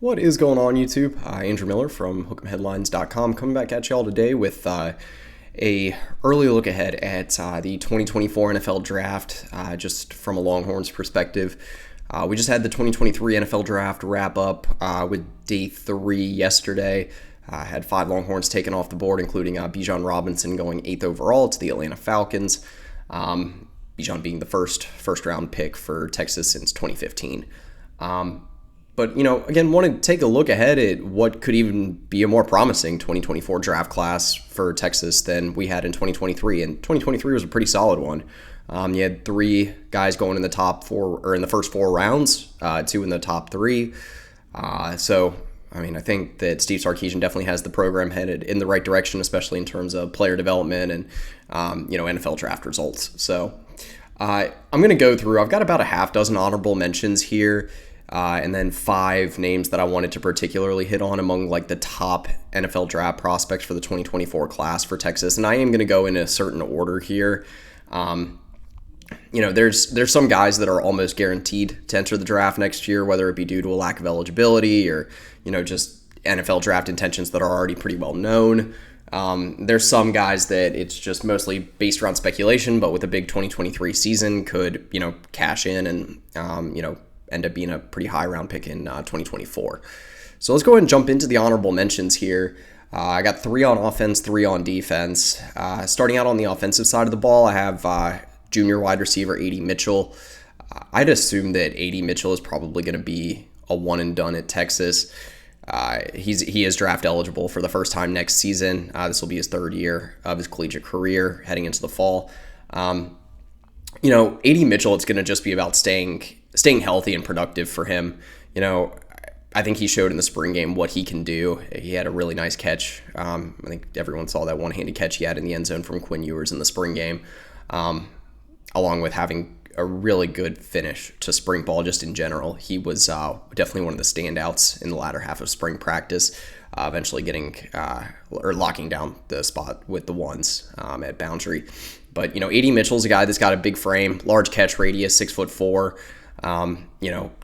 What is going on, YouTube? Andrew Miller from Hook'emHeadlines.com coming back at y'all today with a early look ahead at the 2024 NFL Draft, just from a Longhorns perspective. We just had the 2023 NFL Draft wrap up with day 3 yesterday. Had 5 Longhorns taken off the board, including Bijan Robinson going 8th overall to the Atlanta Falcons. Bijan being the first round pick for Texas since 2015. But, again, want to take a look ahead at what could even be a more promising 2024 draft class for Texas than we had in 2023. And 2023 was a pretty solid one. You had 3 guys going in the top 4, or in the first 4 rounds, 2 in the top 3. I think that Steve Sarkisian definitely has the program headed in the right direction, especially in terms of player development and, NFL draft results. So I'm going to go through, I've got about a half dozen honorable mentions here. And then 5 names that I wanted to particularly hit on among the top NFL draft prospects for the 2024 class for Texas. And I am going to go in a certain order here. There's some guys that are almost guaranteed to enter the draft next year, whether it be due to a lack of eligibility or, just NFL draft intentions that are already pretty well known. There's some guys that it's just mostly based around speculation, but with a big 2023 season could, cash in and, end up being a pretty high round pick in 2024. So let's go ahead and jump into the honorable mentions here. I got 3 on offense, 3 on defense. Starting out on the offensive side of the ball, I have junior wide receiver A.D. Mitchell. I'd assume that A.D. Mitchell is probably going to be a one and done at Texas. He is draft eligible for the first time next season. This will be his 3rd year of his collegiate career heading into the fall. A.D. Mitchell, it's going to just be about staying healthy and productive for him. I think he showed in the spring game what he can do. He had a really nice catch. I think everyone saw that one-handed catch he had in the end zone from Quinn Ewers in the spring game, along with having a really good finish to spring ball just in general. He was definitely one of the standouts in the latter half of spring practice, eventually getting or locking down the spot with the ones at boundary. But, A.D. Mitchell's a guy that's got a big frame, large catch radius, 6'4",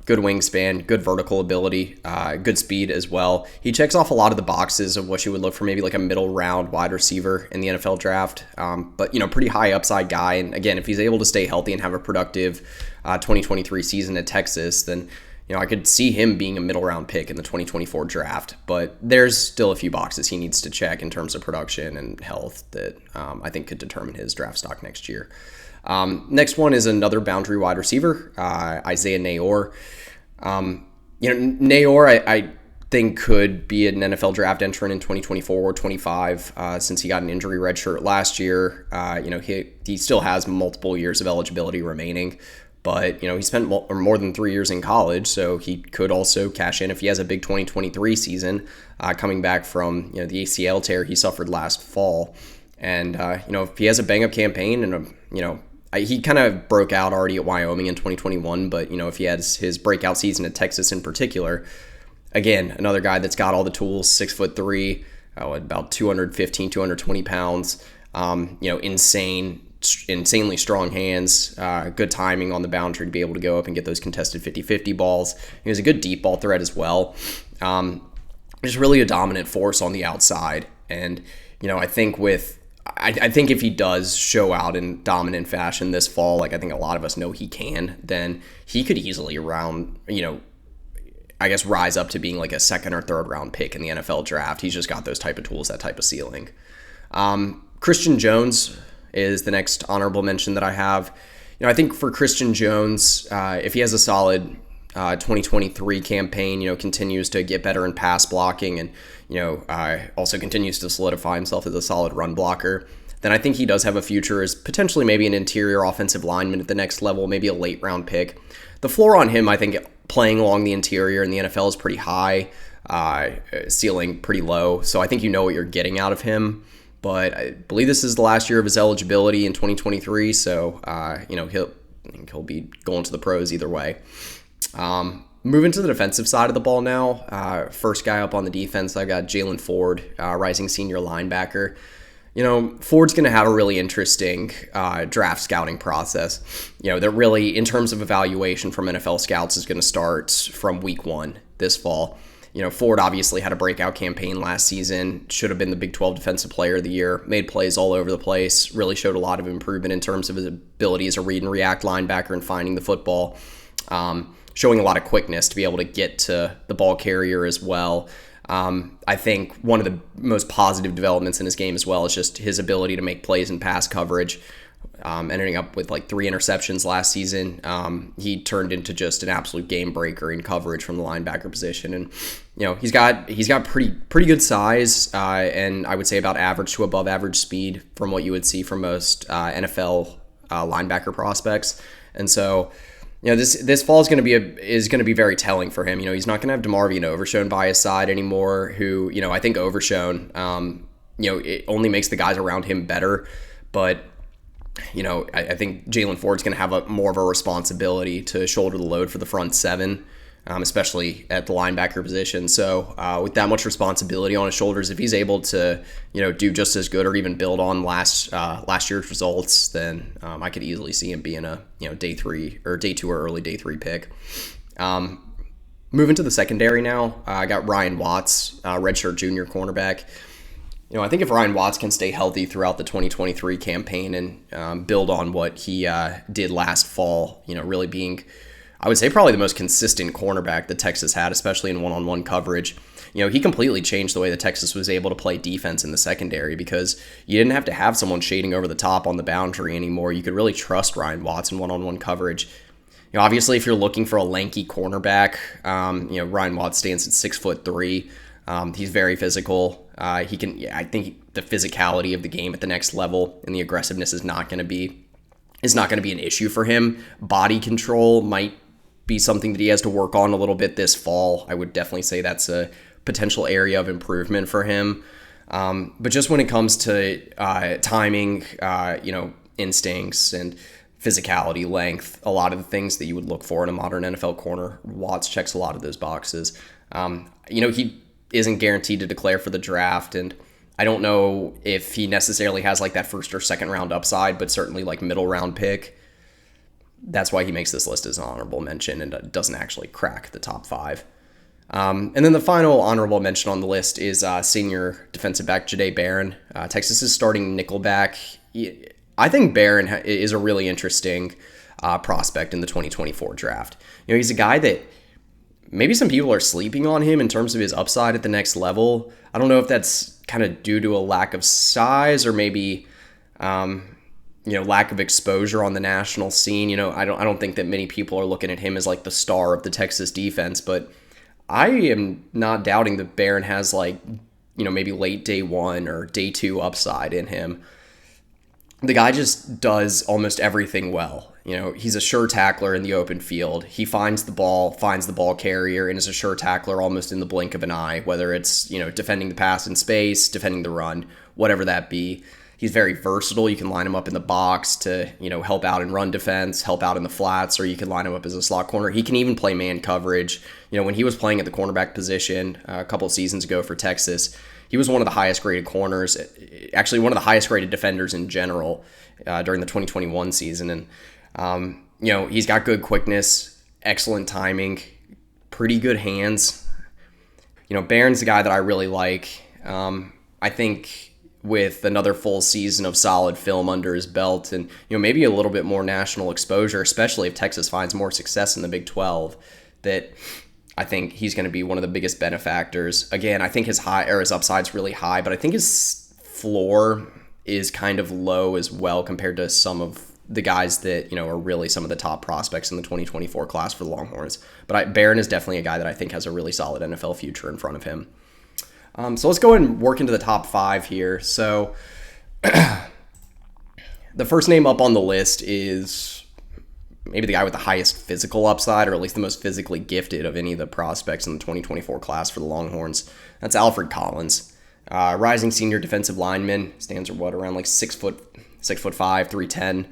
good wingspan, good vertical ability, good speed as well. He checks off a lot of the boxes of what you would look for maybe like a middle round wide receiver in the NFL draft. But pretty high upside guy. And again, if he's able to stay healthy and have a productive 2023 season at Texas, then, I could see him being a middle round pick in the 2024 draft. But there's still a few boxes he needs to check in terms of production and health that I think could determine his draft stock next year. Next one is another boundary wide receiver, Isaiah Neyor. Neyor, I think could be an NFL draft entrant in 2024 or 25, since he got an injury redshirt last year. He still has multiple years of eligibility remaining, but, he spent more than 3 years in college, so he could also cash in if he has a big 2023 season, coming back from, the ACL tear he suffered last fall. And, if he has a bang-up campaign and, he kind of broke out already at Wyoming in 2021, but, if he has his breakout season at Texas in particular, again, another guy that's got all the tools, 6'3", about 215, 220 pounds, insanely strong hands, good timing on the boundary to be able to go up and get those contested 50-50 balls. He has a good deep ball threat as well. Just really a dominant force on the outside. And, I think I think if he does show out in dominant fashion this fall, I think a lot of us know he can, then he could easily rise up to being like a 2nd or 3rd round pick in the NFL draft. He's just got those type of tools, that type of ceiling. Christian Jones is the next honorable mention that I have. I think for Christian Jones, if he has a solid 2023 campaign, continues to get better in pass blocking and, also continues to solidify himself as a solid run blocker, then I think he does have a future as potentially maybe an interior offensive lineman at the next level, maybe a late round pick. The floor on him, I think, playing along the interior in the NFL is pretty high, ceiling pretty low. So I think what you're getting out of him. But I believe this is the last year of his eligibility in 2023, so he'll be going to the pros either way. Moving to the defensive side of the ball now, first guy up on the defense, I got Jalen Ford, rising senior linebacker. Ford's going to have a really interesting draft scouting process. That really, in terms of evaluation from NFL scouts, is going to start from week 1 this fall. Ford obviously had a breakout campaign last season, should have been the Big 12 Defensive Player of the Year, made plays all over the place, really showed a lot of improvement in terms of his ability as a read and react linebacker and finding the football, showing a lot of quickness to be able to get to the ball carrier as well. I think one of the most positive developments in his game as well is just his ability to make plays in pass coverage. Ending up with like 3 interceptions last season. He turned into just an absolute game breaker in coverage from the linebacker position, and he's got pretty good size, and I would say about average to above average speed from what you would see from most NFL linebacker prospects. And so this fall is going to be very telling for him. He's not going to have DeMarvion Overshown by his side anymore, who I think Overshown it only makes the guys around him better, but I think Jalen Ford's going to have more of a responsibility to shoulder the load for the front seven, especially at the linebacker position. So with that much responsibility on his shoulders, if he's able to, do just as good or even build on last year's results, then I could easily see him being a day 3 or day 2 or early day 3 pick. Moving to the secondary now, I got Ryan Watts, redshirt junior cornerback. I think if Ryan Watts can stay healthy throughout the 2023 campaign and build on what he did last fall, really being, I would say, probably the most consistent cornerback that Texas had, especially in one-on-one coverage. He completely changed the way that Texas was able to play defense in the secondary, because you didn't have to have someone shading over the top on the boundary anymore. You could really trust Ryan Watts in one-on-one coverage. Obviously, if you're looking for a lanky cornerback, Ryan Watts stands at 6'3". He's very physical. I think the physicality of the game at the next level and the aggressiveness is not going to be an issue for him. Body control might be something that he has to work on a little bit this fall. I would definitely say that's a potential area of improvement for him. But just when it comes to timing, instincts and physicality, length, a lot of the things that you would look for in a modern NFL corner, Watts checks a lot of those boxes. He isn't guaranteed to declare for the draft, and I don't know if he necessarily has like that first or second round upside, but certainly like middle round pick. That's why he makes this list as an honorable mention and doesn't actually crack the top 5. And then the final honorable mention on the list is senior defensive back Jahdae Barron. Texas is starting nickelback. I think Barron is a really interesting prospect in the 2024 draft. He's a guy that maybe some people are sleeping on him in terms of his upside at the next level. I don't know if that's kind of due to a lack of size or maybe, lack of exposure on the national scene. I don't think that many people are looking at him as like the star of the Texas defense, but I am not doubting that Barron has maybe late day 1 or day 2 upside in him. The guy just does almost everything well. He's a sure tackler in the open field. He finds the ball carrier, and is a sure tackler almost in the blink of an eye, whether it's, defending the pass in space, defending the run, whatever that be. He's very versatile. You can line him up in the box to, help out in run defense, help out in the flats, or you can line him up as a slot corner. He can even play man coverage. When he was playing at the cornerback position a couple of seasons ago for Texas, he was one of the highest graded corners, actually one of the highest graded defenders in general during the 2021 season. And, he's got good quickness, excellent timing, pretty good hands. Barron's the guy that I really like. I think with another full season of solid film under his belt and, maybe a little bit more national exposure, especially if Texas finds more success in the Big 12, that I think he's going to be one of the biggest benefactors. Again, I think his upside's really high, but I think his floor is kind of low as well compared to some of the guys that, are really some of the top prospects in the 2024 class for the Longhorns. But Barron is definitely a guy that I think has a really solid NFL future in front of him. So let's go ahead and work into the top 5 here. So the first name up on the list is maybe the guy with the highest physical upside, or at least the most physically gifted of any of the prospects in the 2024 class for the Longhorns. That's Alfred Collins. Rising senior defensive lineman, stands around like 6'5", 310.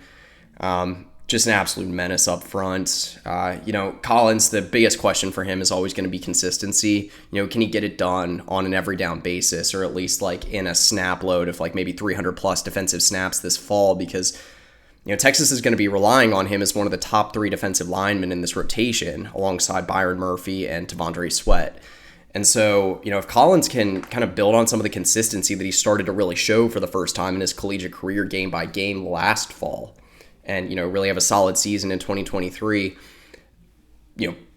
Just an absolute menace up front. Collins, the biggest question for him is always going to be consistency. Can he get it done on an every down basis, or at least like in a snap load of like maybe 300 plus defensive snaps this fall? Because Texas is going to be relying on him as one of the top 3 defensive linemen in this rotation, alongside Byron Murphy and Tavondre Sweat. And so, if Collins can kind of build on some of the consistency that he started to really show for the first time in his collegiate career game by game last fall, and, really have a solid season in 2023,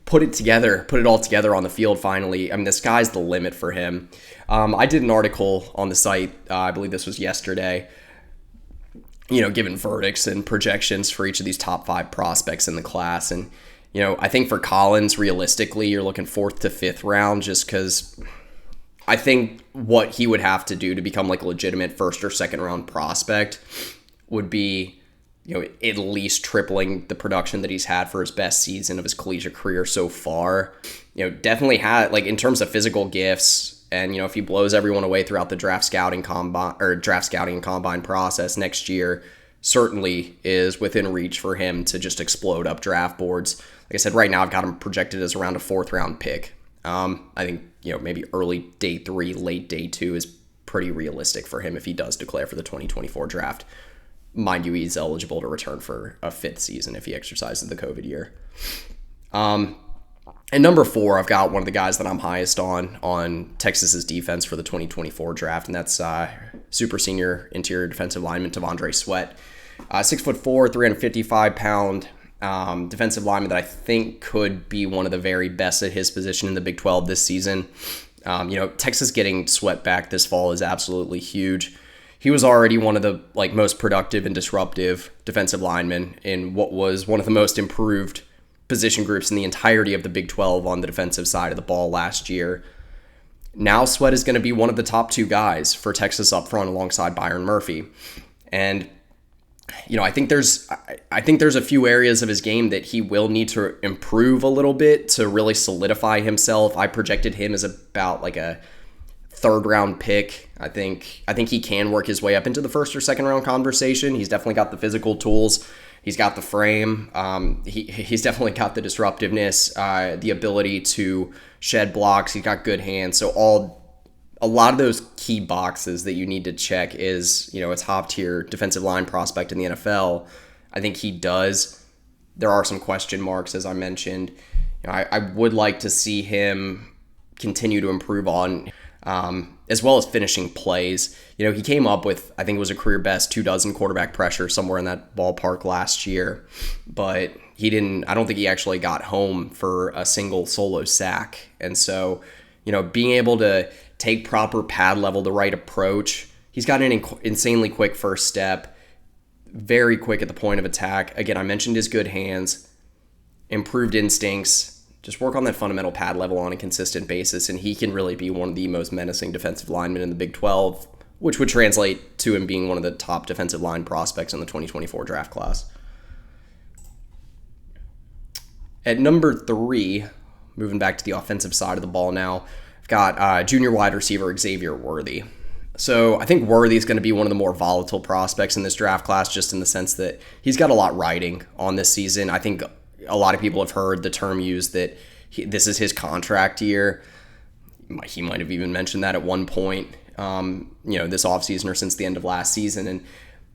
put it all together on the field finally. I mean, the sky's the limit for him. I did an article on the site, I believe this was yesterday, giving verdicts and projections for each of these top 5 prospects in the class. And, I think for Collins, realistically, you're looking 4th to 5th round, just because I think what he would have to do to become like a legitimate 1st or 2nd round prospect would be, at least tripling the production that he's had for his best season of his collegiate career so far. Definitely had, like, in terms of physical gifts, and, if he blows everyone away throughout the draft scouting and combine process next year, certainly is within reach for him to just explode up draft boards. Like I said, right now I've got him projected as around a 4th round pick. I think, maybe early day 3, late day 2 is pretty realistic for him if he does declare for the 2024 draft. Mind you, he's eligible to return for a 5th season if he exercises the COVID year. And number 4, I've got one of the guys that I'm highest on Texas's defense for the 2024 draft, and that's super senior interior defensive lineman T'Vondre Sweat. 6'4", 355-pound defensive lineman that I think could be one of the very best at his position in the Big 12 this season. Texas getting Sweat back this fall is absolutely huge. He was already one of the most productive and disruptive defensive linemen in what was one of the most improved position groups in the entirety of the Big 12 on the defensive side of the ball last year. Now Sweat is going to be one of the top 2 guys for Texas up front alongside Byron Murphy. And I think there's a few areas of his game that he will need to improve a little bit to really solidify himself. I projected him as about like a 3rd round pick. I think he can work his way up into the 1st or 2nd round conversation. He's definitely got the physical tools. He's got the frame. He's definitely got the disruptiveness, the ability to shed blocks. He's got good hands. So a lot of those key boxes that you need to check is, a top tier defensive line prospect in the NFL. I think he does. There are some question marks, as I mentioned. I would like to see him continue to improve on, as well as finishing plays. He came up with, I think it was a career best 24 quarterback pressure somewhere in that ballpark last year, but I don't think he actually got home for a single solo sack. And so, being able to take proper pad level, the right approach, he's got an insanely quick first step, very quick at the point of attack. Again, I mentioned his good hands, improved instincts. Just work on that fundamental pad level on a consistent basis, and he can really be one of the most menacing defensive linemen in the Big 12, which would translate to him being one of the top defensive line prospects in the 2024 draft class. At number 3, moving back to the offensive side of the ball now, I've got junior wide receiver Xavier Worthy. So I think Worthy is going to be one of the more volatile prospects in this draft class, just in the sense that he's got a lot riding on this season. I think a lot of people have heard the term used that this is his contract year. He might have even mentioned that at one point, this offseason or since the end of last season. And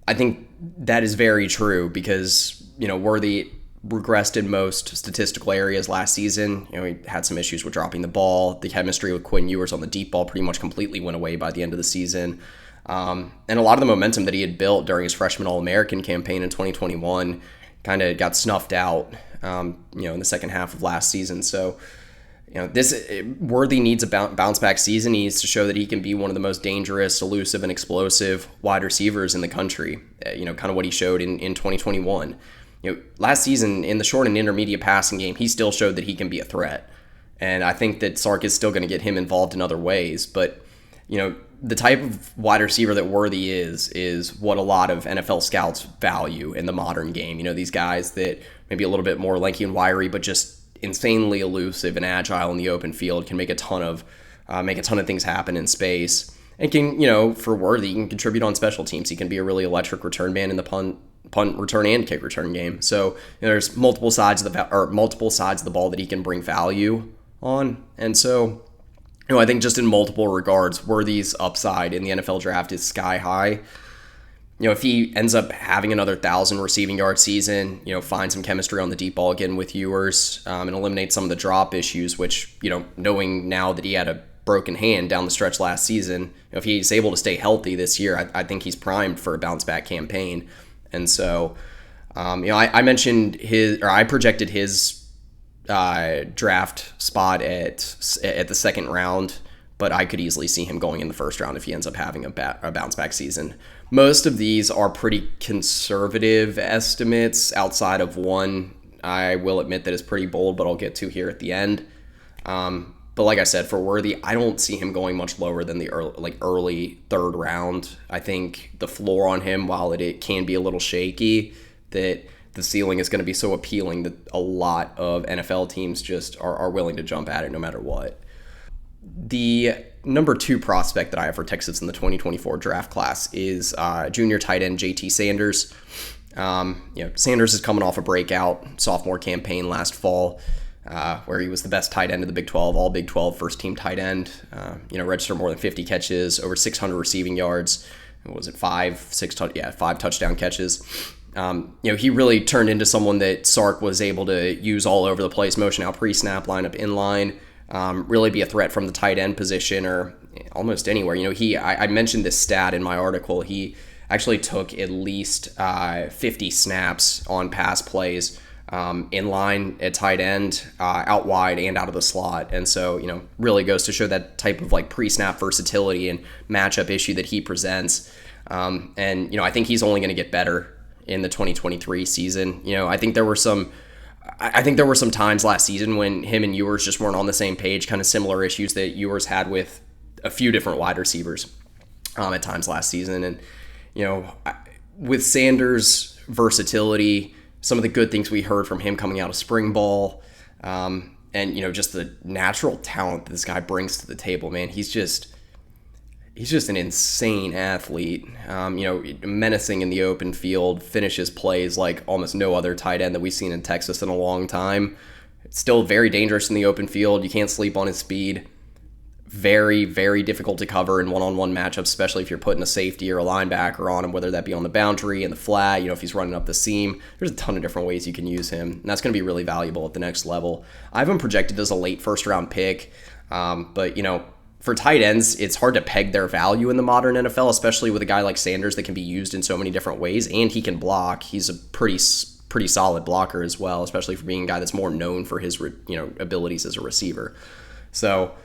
I think that is very true because, Worthy regressed in most statistical areas last season. He had some issues with dropping the ball. The chemistry with Quinn Ewers on the deep ball pretty much completely went away by the end of the season. And a lot of the momentum that he had built during his freshman All-American campaign in 2021 kind of got snuffed out, in the second half of last season. So, Worthy needs a bounce back season. He needs to show that he can be one of the most dangerous, elusive, and explosive wide receivers in the country. Kind of what he showed in 2021. Last season in the short and intermediate passing game, he still showed that he can be a threat. And I think that Sark is still going to get him involved in other ways. But, the type of wide receiver that Worthy is what a lot of NFL scouts value in the modern game. These guys that maybe a little bit more lanky and wiry, but just insanely elusive and agile in the open field, can make a ton of things happen in space. And can, for Worthy, he can contribute on special teams. He can be a really electric return man in the punt return and kick return game. So there's multiple sides of the ball that he can bring value on. And so, I think just in multiple regards, Worthy's upside in the NFL draft is sky high. if he ends up having another 1,000 receiving yard season, find some chemistry on the deep ball again with Ewers, and eliminate some of the drop issues, which, knowing now that he had a broken hand down the stretch last season, if he's able to stay healthy this year, I think he's primed for a bounce back campaign. And so, I mentioned I projected his draft spot at the second round, but I could easily see him going in the first round if he ends up having a bounce back season. Most of these are pretty conservative estimates outside of one I will admit that is pretty bold, but I'll get to here at the end. But like I said, for Worthy, I don't see him going much lower than the early third round. I think the floor on him, while it can be a little shaky, that the ceiling is going to be so appealing that a lot of NFL teams just are willing to jump at it no matter what. The number 2 prospect that I have for Texas in the 2024 draft class is junior tight end JT Sanders. Sanders is coming off a breakout sophomore campaign last fall, where he was the best tight end of the Big 12, all Big 12 first-team tight end. Registered more than 50 catches, over 600 receiving yards. Was it 5 touchdown catches. He really turned into someone that Sark was able to use all over the place, motion out pre-snap, line up inline, really be a threat from the tight end position or almost anywhere. I mentioned this stat in my article. He actually took at least 50 snaps on pass plays in line at tight end, out wide and out of the slot. And so, really goes to show that type of pre-snap versatility and matchup issue that he presents. I think he's only going to get better in the 2023 season. I think there were some times last season when him and Ewers just weren't on the same page, kind of similar issues that Ewers had with a few different wide receivers at times last season. And, with Sanders' versatility, some of the good things we heard from him coming out of spring ball, and, just the natural talent that this guy brings to the table, man, he's just an insane athlete, menacing in the open field, finishes plays like almost no other tight end that we've seen in Texas in a long time. It's still very dangerous in the open field. You can't sleep on his speed. Very, very difficult to cover in one-on-one matchups, especially if you're putting a safety or a linebacker on him, whether that be on the boundary, in the flat, if he's running up the seam. There's a ton of different ways you can use him, and that's going to be really valuable at the next level. I have him projected as a late first-round pick, but, for tight ends, it's hard to peg their value in the modern NFL, especially with a guy like Sanders that can be used in so many different ways, and he can block. He's a pretty solid blocker as well, especially for being a guy that's more known for his abilities as a receiver. So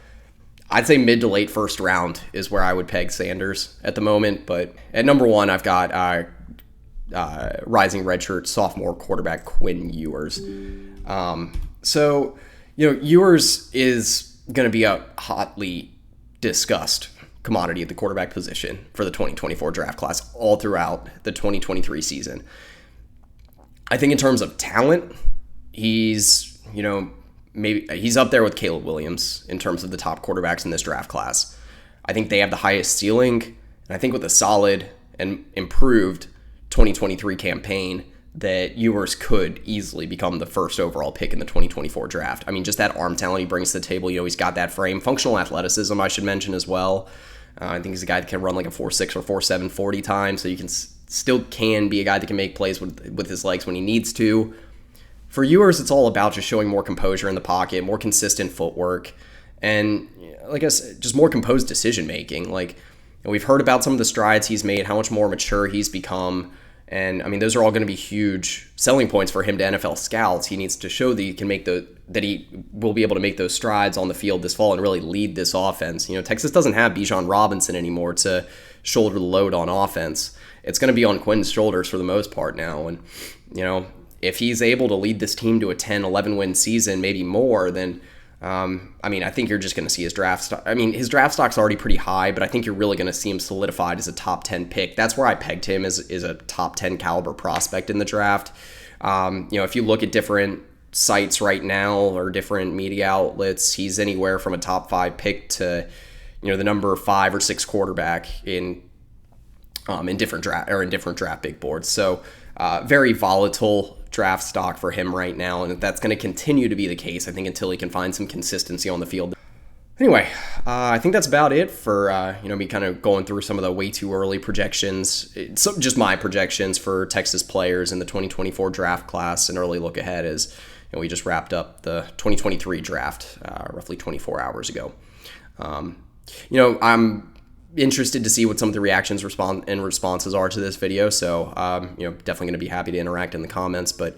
I'd say mid to late first round is where I would peg Sanders at the moment. But at number 1, I've got rising redshirt sophomore quarterback Quinn Ewers. Ewers is going to be a hotly discussed commodity at the quarterback position for the 2024 draft class all throughout the 2023 season. I think in terms of talent, he's, maybe he's up there with Caleb Williams in terms of the top quarterbacks in this draft class. I think they have the highest ceiling, and I think with a solid and improved 2023 campaign that Ewers could easily become the first overall pick in the 2024 draft. I mean, just that arm talent he brings to the table. He's got that frame. Functional athleticism, I should mention as well. I think he's a guy that can run like a 4.6 or 4.7 40 times, so you can still be a guy that can make plays with his legs when he needs to. For Ewers, it's all about just showing more composure in the pocket, more consistent footwork, and like I said, just more composed decision-making. We've heard about some of the strides he's made, how much more mature he's become. And I mean, those are all going to be huge selling points for him to NFL scouts. He needs to show that he will be able to make those strides on the field this fall and really lead this offense. Texas doesn't have Bijan Robinson anymore to shoulder the load on offense. It's going to be on Quinn's shoulders for the most part now. And, if he's able to lead this team to a 10, 11 win season, maybe more, then I think you're just going to see his draft stock. I mean, his draft stock's already pretty high, but I think you're really going to see him solidified as a top 10 pick. That's where I pegged him as a top 10 caliber prospect in the draft. If you look at different sites right now or different media outlets, he's anywhere from a top 5 pick to, the number 5 or 6 quarterback in different draft big boards. So very volatile draft stock for him right now, and that's going to continue to be the case, I think, until he can find some consistency on the field. Anyway, I think that's about it for me kind of going through some of the way too early projections. It's just my projections for Texas players in the 2024 draft class. An early look ahead is we just wrapped up the 2023 draft roughly 24 hours ago. I'm interested to see what some of the reactions and responses are to this video. So definitely going to be happy to interact in the comments, but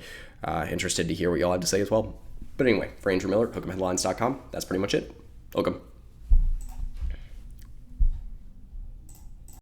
interested to hear what y'all have to say as well. But anyway, for Andrew Miller, Hook'emHeadlines.com, that's pretty much it. Welcome.